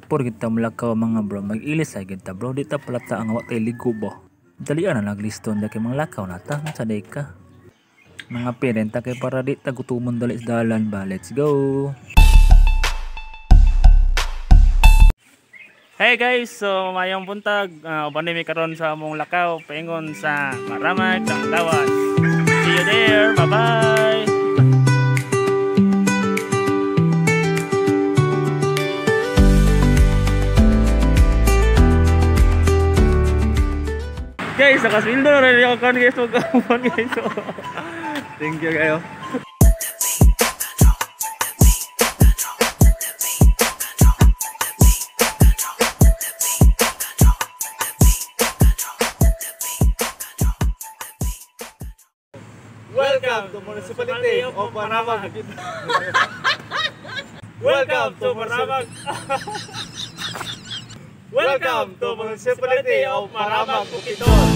Before kita mulakaw mga bro, mag-ilis ay kita bro, di ta palata ang awat ay ligo bo. Dalian na nagliston da kay mga lakaw na ta, sa day ka. Mga parenta kay para di ta gutumon dali sa dalan ba, let's go! Hey guys, so mayong buntag, uban mi karon sa among lakaw, paingon sa Maramag, Tangdawan. See you there, bye-bye! Guys, nakaswildo na rin ako kan guys, mag-amon guys. So, thank you kayo. Welcome to Municipality of Maramag. Welcome to Maramag. Welcome to Municipality of Maramag, Bukidnon.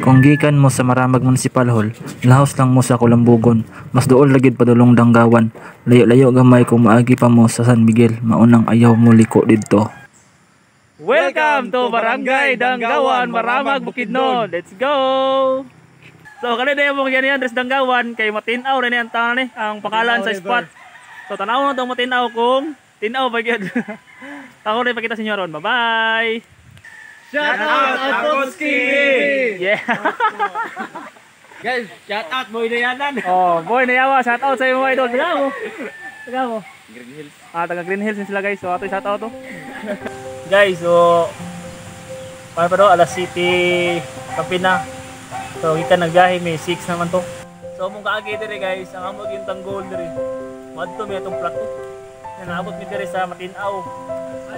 Kung gikan mo sa Maramag Municipal Hall, lahos lang mo sa Kulambugon, mas dool lagid padulong Danggawan. Layo-layo gamay kung maagi pa mo sa San Miguel, maunang ayaw mo liko didto. Welcome to Barangay Danggawan, Maramag, Bukidnon. Let's go! So kanina yung mga yan Dres Danggawan kay matinaw rin yan tanan ang pangalan sa spot. So tanaw na itong matinaw kung tinaw ba yun. Ako rin pakita sa inyo ron. Bye bye! Shout out Alfonski! Yeah! Guys, shout out Boy Nayanan. Oh, Boy Nayawa, shout out sa iyo mga idol. Taga mo. Green Hills. Taga Green Hills sila guys. So ato shout out to. Guys, so para pa do alas City Kapina. So kita nagbiyahe may 6 naman to. So mong kaagi dire guys, ang amog yung tanggol dire. Madto mi atong plato. Naabot mi dire sa Matinaw.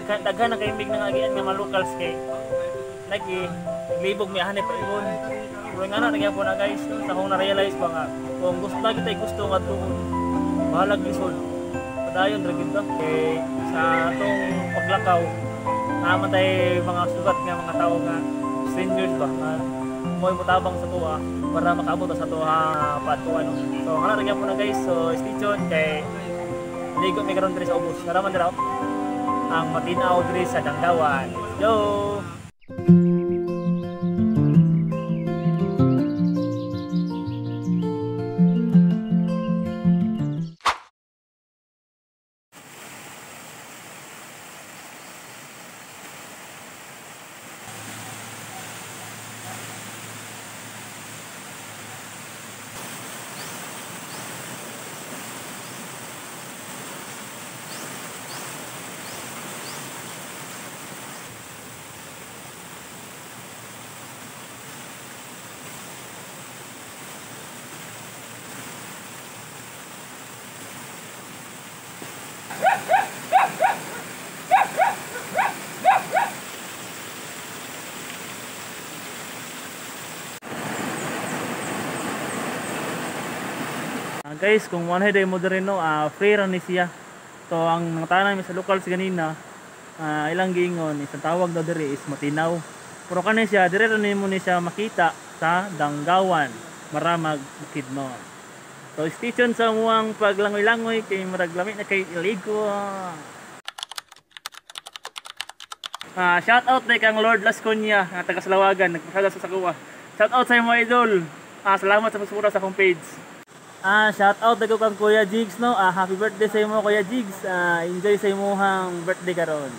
Daghan na kay imbig nang agian nga mga locals kay. Lagi naglibog mi hanay pa igon. Pero nga na po na guys, sa akong na-realize ba nga kung gusto na kita gusto nga tuon. Bahalag lisod. Padayon ra gid kay sa atong paglakaw. Naman tay mga sugat nga mga tao nga strangers ba nga mo'y mutabang sa tuwa para makaabot sa tuwa patuwa no. So nga ra po na guys, so stay tuned kay ligo mi karon diri sa ubos. Naraman dira ang Matinaw diri sa Danggawan. Let's go! Guys, kung manay day mo diri no, free ra ni siya. So ang nangtanan mi sa locals ganina, ilang giingon isang tawag daw diri is Matinaw. Pero kani siya dire ra nimo ni siya makita sa Danggawan, Maramag, Bukidnon. So stay tuned sa muang paglangoy-langoy kay murag lami na kay iligo. Shout out kay kang Lord Lasconia nga taga Salawagan, nagpasada sa Sakuwa. Shout out sa mga idol. Salamat sa pagsuporta sa akong page. Shout out dago kang Kuya Jigs no. Happy birthday sa imo Kuya Jigs. Enjoy sa imong birthday karon.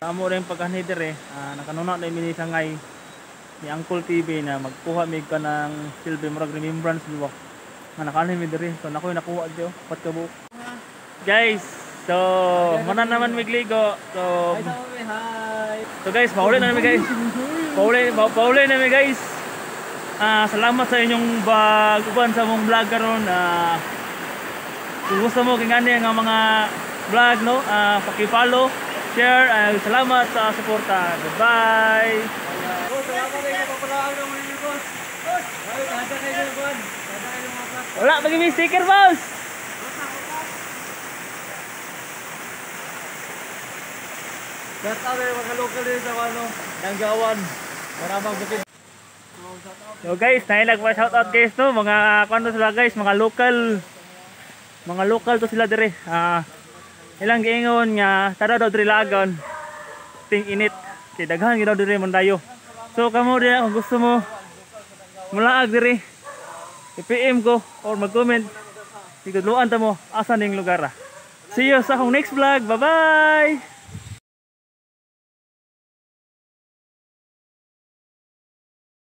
Amo rin pagkanay dire, nakanuna na mini sangay ni Uncle TV na magkuha mig ka ng silbi murag remembrance diba nga nakanin mi diri so nakoy nakuha dio pat ka buok guys so muna naman migligo so guys pauli na namin guys pauli na namin guys salamat sa inyong uban sa mong vlog karon kung gusto mo kingani nga mga vlog no paki-follow share salamat sa suporta goodbye. Wala, bagi may sticker, boss! Shout out yung mga local din sa Nanggawan. Maramang bukid. So guys, nahilag pa shout out guys no, mga kwento sila guys, mga local to sila dire. Ilang giingon nga tada daw dire lagon. Ting init, kay daghan gyud daw dire mondayo. So kamo dire kung gusto mo mulaag dire i-PM ko or mag-comment sigudluan ta mo asa ning lugar. See you sa akong next vlog. Bye bye.